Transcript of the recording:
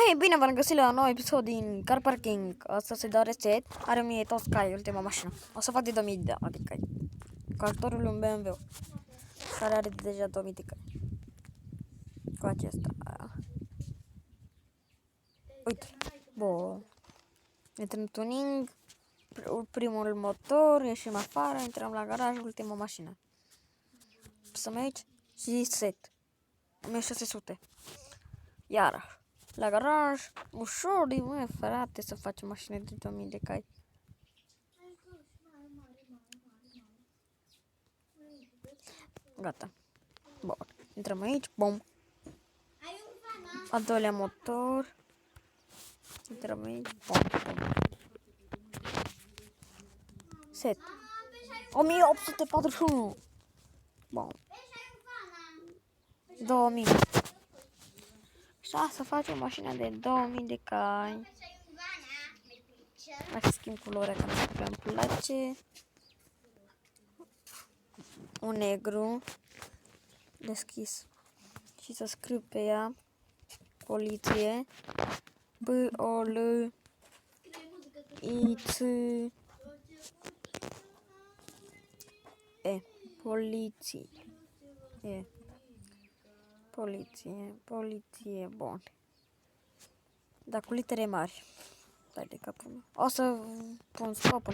Hei, bine v-am găsit la un nou episod din Car Parking. Asta se dă reset. Are 1000 tot Sky, ultima mașină. O să fac de 2000 de adică cartorul un BMW care are deja 2000 de cai. Cu acesta. Uite. Bun. Intrăm în tuning. Primul motor, ieșim afară, intrăm la garaj, ultima mașină. Să aici și set. 1600. Iarăși. La garaj, ușor, mă, frate, să facem mașină de 2000 de cai. Gata. Bun. Intrăm aici, bom. Al doilea motor. Intrăm aici, bom. Set. 1841. Bun. 2000. Și să facem mașina de 2000 de cai. Hai să schimb culoarea, că nu prea îmi place. Un negru deschis. Și să scriu pe ea poliție. B-O-L-I-C-E. Poliție. E. Poliție, bun. Dar cu litere mari. Dai de capul meu. O să pun scopul